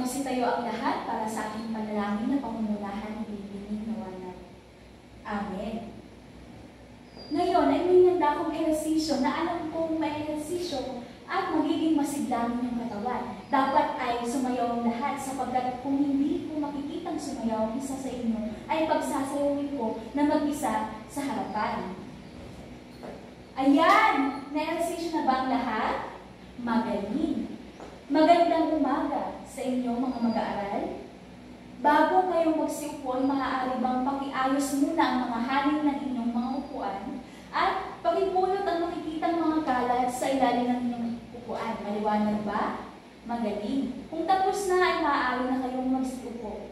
Magsitayo ang lahat para sa ating panalangin na pangungunahan ng Binibining Nawanan. Amen. Ngayon ay may nanda akong ehersisyo na alam kong may ehersisyo at magiging masiglamin yung katawan. Dapat ay sumayaw ang lahat sapagkat kung hindi ko makikitang sumayaw ang isa sa inyo, ay pagsasayawin ko na mag-isa sa harapan. Ayan! Na-ehersisyo na ba ang lahat? Magaling! Magandang umaga sa inyo mga mag-aaral. Bago kayo magsiupo, maaari bang pakiayos muna ang mga hanin ng inyong mga upuan at pakipulot ang makikitang mga kalat sa ilalim ng inyong upuan. Maliwanag ba? Magaling. Kung tapos na, ay maaari na kayong magsiupo.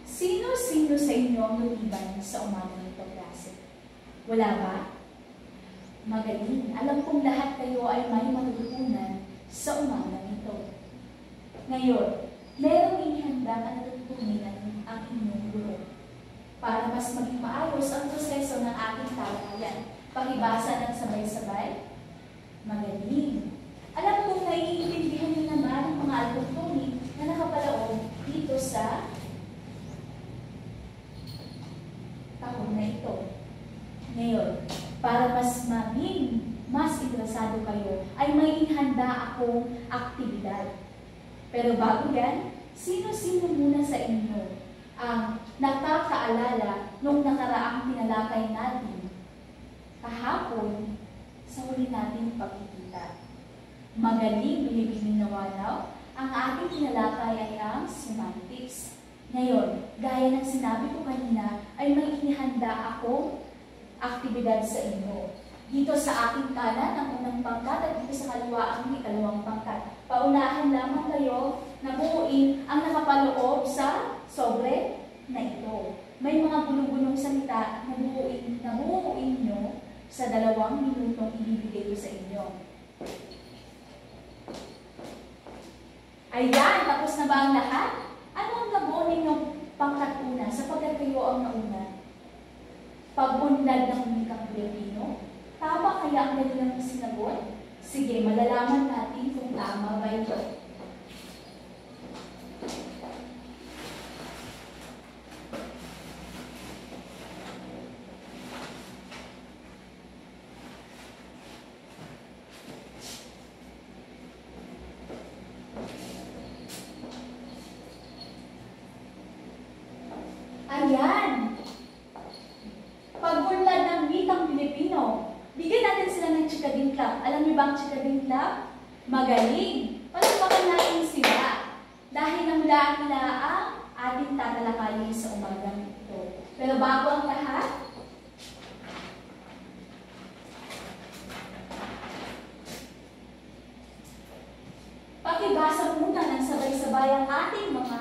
Sino-sino sa inyo ang lumiban sa umaga nito, klase? Wala ba? Magaling. Alam kong lahat kayo ay may matutunan sa umaga nito. Ngayon, merong inihanda ang natutunan ang inyong guro para mas maging maayos ang proseso ng ating talakayan. Pakibasa ng sabay-sabay. Magaling. Alam kong naiintindihan niyo naman ang mga albutunin na nakapalaog dito sa kahon na ito. Ngayon, para mas interesado kayo, ay may inihanda akong aktibidad. Pero bago yan, sino-sino muna sa inyo ang nakakaalala nung nakaraang tinalakay natin kahapon sa huli nating pagkikita? Magaling, Binibining Nawanaw, ang ating tinalakay ay ang semantics. Ngayon, gaya ng sinabi ko kanina, ay may inihanda akong aktibidad sa inyo. Dito sa aking kanan ang unang pangkat at dito sa kaliwa ang ikalawang pangkat. Paunahan lamang kayo na buuin ang nakapaloob sa sobre na ito. May mga bulong-bulong salita na buuin nyo sa 2 minutong ibibigay ko sa inyo. Ayan, tapos na ba ang lahat? Ano ang nabuo ninyong pangkat una sapagkat kayo ang nauna? Pag-unlad ng wikang Pilipino? Tama kaya ang kanilang sinagot? Sige, malalaman natin kung tama ba ito. Ayan! Pag-unlad ng wikang Pilipino. Bigyan natin sila ng Chikading Club. Alam niyo ba ang Chikading Club? Magaling! Palagpakan natin sila. Dahil namulaan nila ang ating tatalakayin sa umagang ito. Pero bago ang lahat, pakibasa muna ng sabay-sabay ang ating mga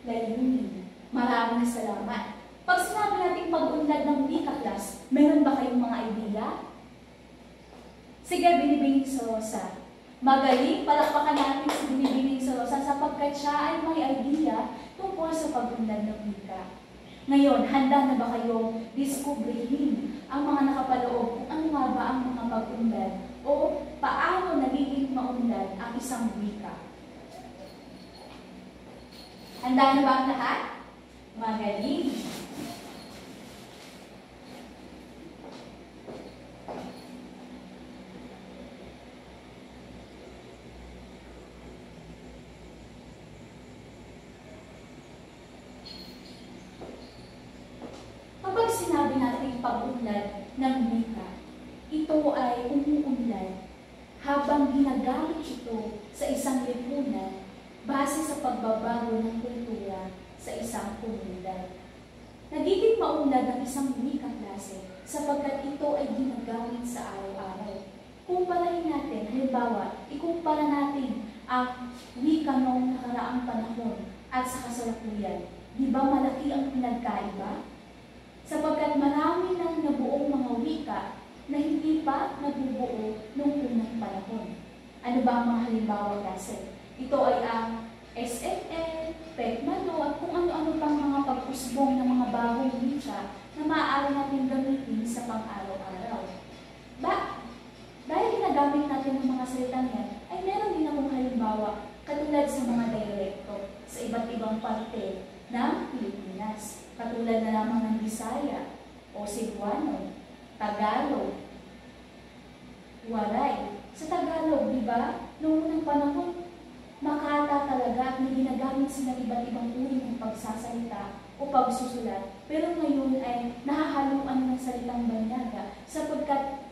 layunin. Maraming salamat. Pag sinabi natin pag-unlad ng wika class, meron ba kayong mga idea? Sige, Binibining Sorosa. Magaling, palakpakan natin si Binibining Sorosa sapagkat siya ay may idea tungkol sa pag-unlad ng wika. Ngayon, handa na ba kayong diskubrihin ang mga nakapaloob kung ano nga ba ang mga pag-unlad o paano nagiging maunlad ang isang wika? Handa na ba ang lahat? Magaling! Kapag sinabi natin pag-unlad ng wika, ito ay umuunlad habang ginagamit ito sa isang lipunan base sa pagbabago ng kultura sa isang komunidad. Nagiging maunlad ng isang wika klase sapagkat ito ay ginagamit sa araw-araw. Kumparahin natin, halimbawa, ikumpara natin ang wika noong nakaraang panahon at sa kasalukuyan. Di ba malaki ang pinagkaiba? Sapagkat marami nang nabuong mga wika na hindi pa nabubuo noong unang panahon. Ano ba ang mga halimbawa klase? Ito ay ang SFL, PECMANO, at kung ano-ano pang mga pag-usbong ng mga bagong wika na maaari natin gamitin sa pang-araw-araw. Dahil ginagamit natin ng mga salitang yan, ay meron din akong halimbawa, katulad parte ng Pilipinas. Katulad na lamang ng Bisaya o Cebuano, Tagalog, Waray. Sa Tagalog, di ba, noong unang panahon, makata talaga at may ginagamit sila iba't ibang uri ng pagsasalita o pagsusulat. Pero ngayon ay nahahaluan ng salitang Banyaga sapagkat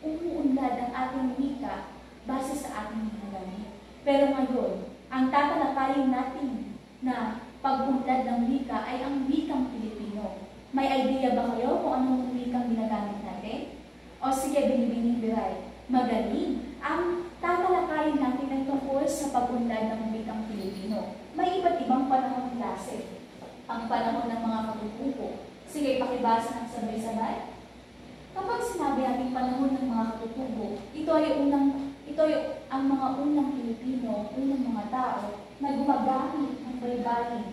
umuunlad ang ating wika base sa ating ginagamit. Pero ngayon, ang tatalakayin natin na pag-unlad ng wika ay ang wikang Pilipino. May idea ba kayo kung anong wikang ginagamit natin? O sige, binibining biray. Magaling. Ang tatalakayin natin ay tungkol sa pag-unlad ng wikang Pilipino. May iba't ibang panahon klase. Ang panahon ng mga katutubo. Sige, pakibasa ng sabay-sabay. Kapag sinabi natin panahon ng mga katutubo, ito ay ang mga unang Pilipino, unang mga tao na gumagamit ng baybayin.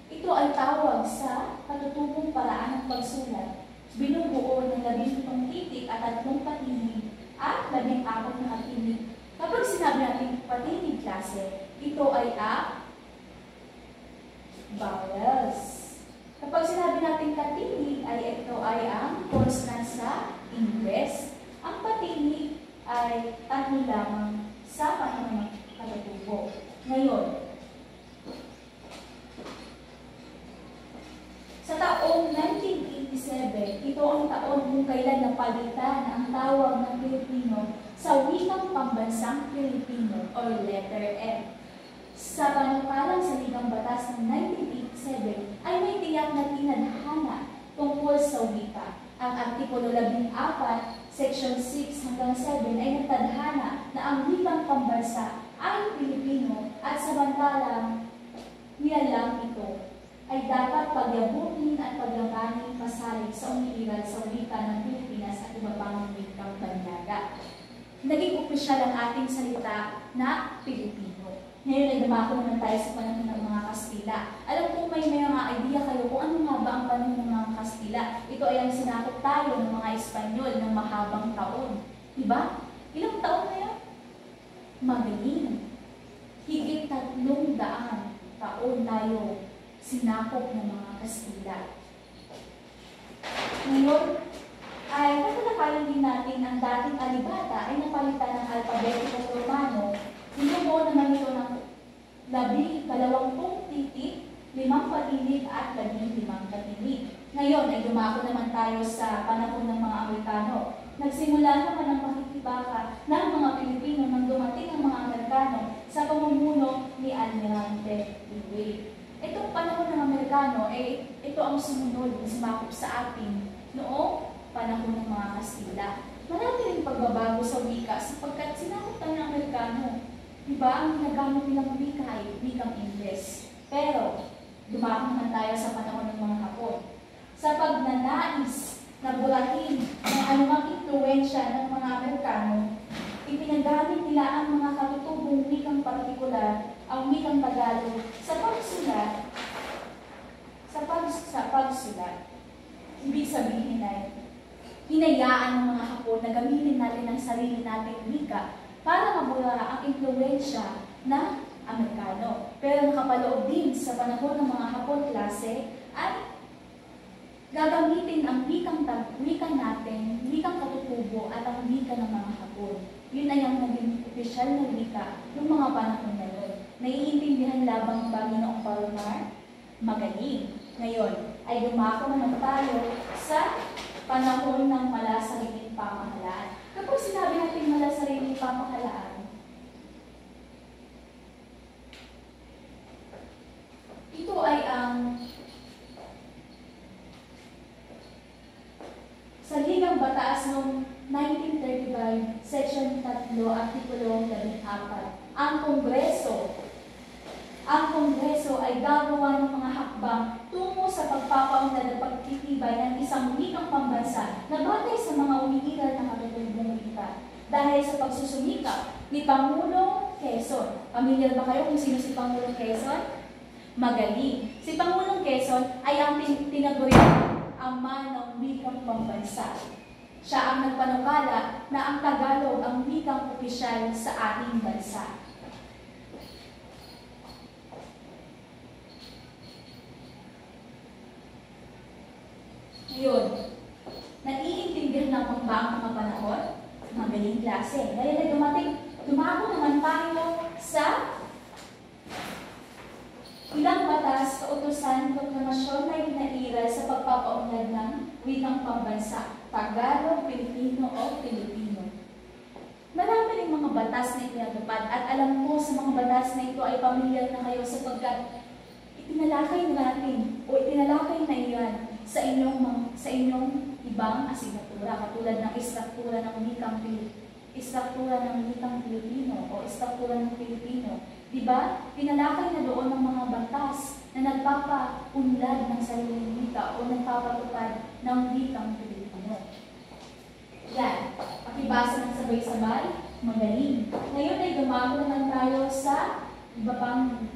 Ito ay tawag sa katutubong paraan ng pagsulat. Binubuo ng 17 titik at 3 patinig at 14 na katinig. Kapag sinabi natin patinig klase, ito ay vowels. Kapag sinabi natin katinig, ay ito ay ang consonant sa Ingles. Ang patinig ay 3 lamang sa panahon ng katutubo. Ngayon, sa taong 1987, ito ang taon kung kailan napalitan ang tawag ng Pilipino sa wikang pambansang Pilipino o letter M. Sa panukalang saligang batas ng 1987 ay may tiyak na tinadhana tungkol sa wika. Ang Artikulo 14, Section 6 hanggang 7 ay nagtadhana na ang wikang pambansa ay Pilipino at samantalang nilalang ito ay dapat pagyabutin at paglangganing pasalig sa umiiral sa wika ng Pilipinas at iba pang wikang Banyaga. Naging opisyal ang ating salita na Pilipino. Ngayon ay dumako naman tayo sa panahon ng mga Kastila. Alam ko may mga idea kayo kung ano nga ba ang panahon ng mga Kastila. Ito ay ang sinakop tayo ng mga Espanyol ng mahabang taon. Diba? Ilang taon na yan? Magaling. Higit 300 taon tayo sinakop ng mga Kastila. Ngayon, ay tatalakayin din natin ang dating alibata ay napalitan ng alpabetiko Romano. Binubuo naman ito ng 12 titik, 5 patinig at 15 katinig. Ngayon ay dumako naman tayo sa panahon ng mga Amerikano. Nagsimula naman ang pakikibaka ng mga Pilipino nang dumating ang mga Amerikano sa pamumuno ni Almirante Louis. Itong panahon ng Amerikano, ito ang sumunod na sumakop sa atin noong panahon ng mga Kastila. Marami rin pagbabago sa wika sapagkat sinakop tayo ng Amerikano. Diba, ang ginagamit nilang wika ay wikang Ingles. Pero, dumako naman tayo sa panahon ng mga Hapon. Sa pagnanais na burahin ng anumang impluensya ng mga Amerikano, ipinagamit nila ang mga katutubong wikang partikular, ang wikang Tagalog, sa pagsulat. Ibig sabihin ay, hinayaan ng mga Hapon na gamitin natin ang sarili nating wika para mabura ang impluensya ng Amerikano. Pero nakapaloob din sa panahon ng mga Hapon klase ay gagamitin ang wikang natin, wikang katutubo at ang wika ng mga Hapon. Yun ay ang naging opisyal na wika ng mga panahon na yun. Naiintindihan labang ba Ginoong Palomar? Magaling. Ngayon ay dumako naman tayo sa panahon ng malasariling pamahalaan. Kapag sinabi natin malasariling pamahalaan, ito ay ang Saligang Batas noong 1935, Section 3, Artikulo 14. Ang Kongreso ay gagawa ng mga hakbang tungo sa pagpapaunlad at pagtitibay ng isang wikang pambansa na batay sa mga umiiral na katutubong wika. Dahil sa pagsusumikap ni Pangulong Quezon. Pamilyar ba kayo kung sino si Pangulong Quezon? Magaling. Si Pangulong Quezon ay ang tinaguriang ama ng wikang pambansa. Siya ang nagpanukala na ang Tagalog ang wikang opisyal sa ating bansa. Yun. Naiintindihan na kung ba ang mga panahon? Magaling klase. Dahil na dumako naman tayo sa ilang batas, kautusan, proklamasyon na itinairal sa pagpapaunlad ng wikang pambansa, Tagalog, Pilipino o Pilipino. Marami rin mga batas na itinatupad at alam ko sa mga batas na ito ay pamilyar na kayo sapagkat itinalakay natin o itinalakay na iyan sa inyong ibang asignatura katulad ng istruktura ng wikang Pilipino o istruktura ng Pilipino. Diba? Pinalakay na doon ng mga batas na nagpapaunlad ng sariling wika o nagpapatupad ng wikang Pilipino. Yan. Pakibasa ng sabay-sabay, magaling. Ngayon ay dumako naman tayo sa iba pang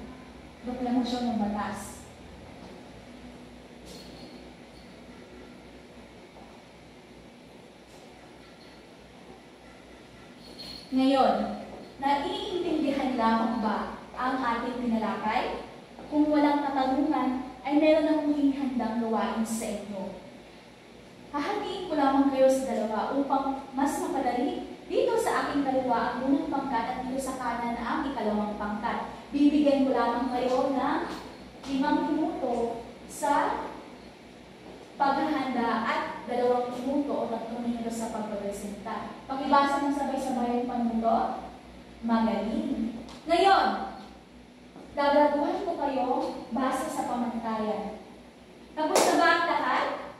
proklamasyon ng batas. Ngayon, naiintindihan lamang ba ang ating pinalakay? Kung walang katanungan, ay meron akong handang gawain sa inyo. Hahatiin ko lamang kayo sa dalawa upang mas mapadali. Dito sa aking kaliwa ang unang pangkat at dito sa kanan ang ikalawang pangkat. Bibigyan ko lamang kayo ng 5 minuto sa paghahanda at 2 minuto o 3 minuto sa pagpresenta. Pakibasa ng sabay-sabay ang panuto. Magaling. Ngayon, gagaduhan ko kayo base sa pamantayan. Tapos na ba ang lahat?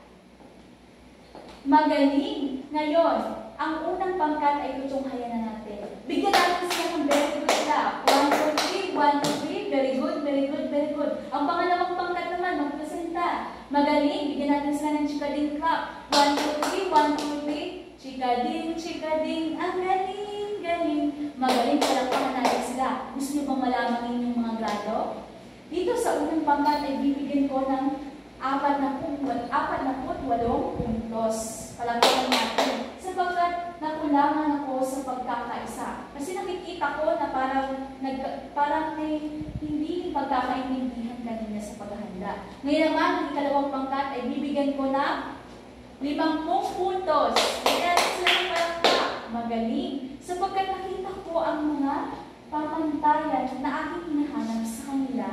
Magaling. Ngayon, ang unang pangkat ay tutunghayan na natin. Bigyan natin sila ng very good clap. 1, 2, 3, 1, 2, 3. Very good, very good, very good. Ang pangalawang pangkat naman, magpresenta. Magaling. Bigyan natin sila ng chikading clap. 1, 2, 3, 1, 2, 3. Chikading, chikading. Ang galing, galing. Magaling. Palakpakan natin sila. Gusto niyo bang malaman inyong mga grado? Dito sa unang pangkat ay bibigyan ko ng 48 puntos. Palakpakan natin. Sapagkat nakulangan ako sa pagkakaisa. Kasi nakikita ko na parang may hindi pagkakaintindihan kanina sa paghahanda. Ngayon naman, ang ikalawang pangkat ay bibigyan ko ng 50 puntos. Kaya sila ng palakpak. Magaling. Sapagkat nakita ko ang mga pamantayan na aking hinahanap sa kanila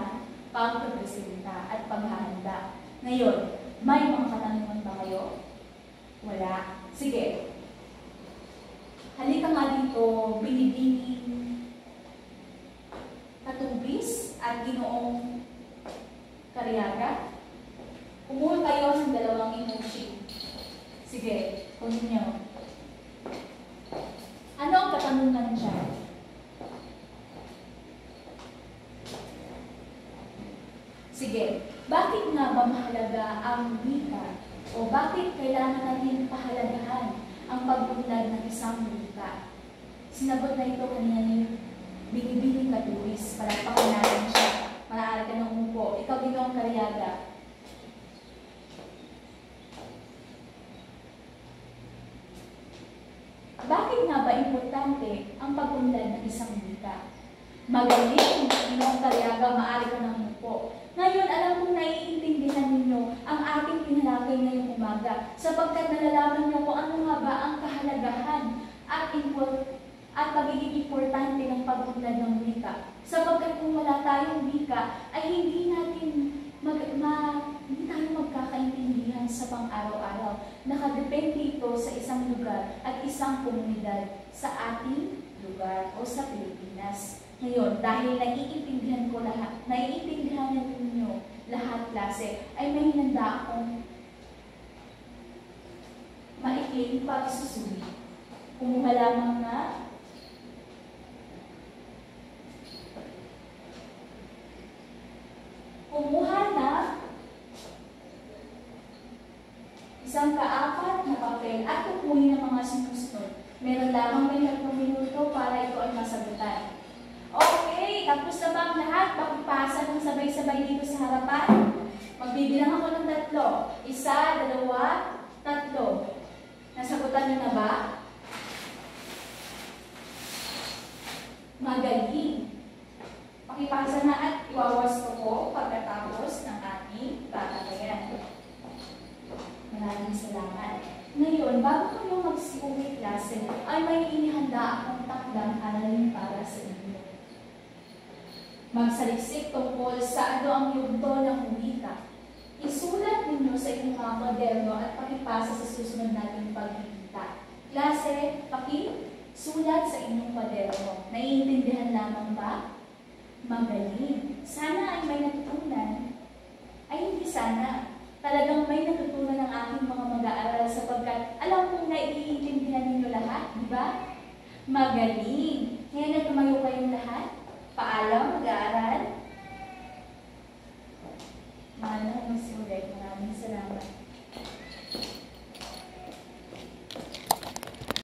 pagpapresenta at paghahanda. Ngayon, may mga katanungan ba kayo? Wala. Sige. Halika nga dito, Binibining Katubis at Ginoong Cariaga. Kumuha kayo ng 2 emoji. Sige, kunin nyo. Ano ang katanungan dyan? Sige, bakit nga ba mahalaga ang wika? O bakit kailangan natin pahalagahan ang pag-unlad ng isang wika? Sinagot na ito kanina ni Binibining Katubis. Palakpakan natin siya. Maaari ka ng umupo. Ikaw Ginoong Cariaga. Bakit nga ba importante ang pag-unlad ng isang wika? Magaling, Ginoong Cariaga, maaari ka ng umupo. Ngayon, alam kong naiintindihan ninyo ang ating pinalakay ngayong umaga sapagkat nalalaman nyo kung ano nga ba ang kahalagahan at pagiging importante ng pag-unlad ng wika. Sapagkat kung wala tayong wika, ay hindi tayo magkakaintindihan sa pang-araw-araw. Nakadepende ito sa isang lugar at isang komunidad sa ating lugar o sa Pilipinas. Ngayon, dahil naiintindihan ninyo lahat klase, ay may hinanda akong maikling pagsusuri. Kumuha lamang na isang kaapat na papel at kukunin ng mga sinusunod. Meron lamang may 3 minuto para ito ay masagutan. Okay, tapos na ba ang lahat? Pakipasa ng sabay-sabay dito sa harapan. Magbibilang ako ng 3. 1, 2, 3. Nasagutan niyo na ba? Magaling. Pakipasa na at iwawas ko po pagkatapos ng ating tatagayan. Maraming bago kayo magsiuwi klase, ay may inihanda akong takdang aralin para sa inyo. Magsaliksik tungkol sa ano ang yugto ng wika. Isulat ninyo sa inyong mga moderno at pakipasa sa susunod nating pagkikita. Klase, pakisulat sa inyong moderno. Naiintindihan lamang ba? Magaling. Sana ay may natutunan. Ay hindi sana. Talagang may natutunan ng aking mga mag-aaral sapagkat alam kong naiintindihan ninyo lahat, di ba? Magaling. Ngayon na tumayo kayong lahat. Paalam, mag-aaral. Mahal na kayo si Ulit. Maraming salamat.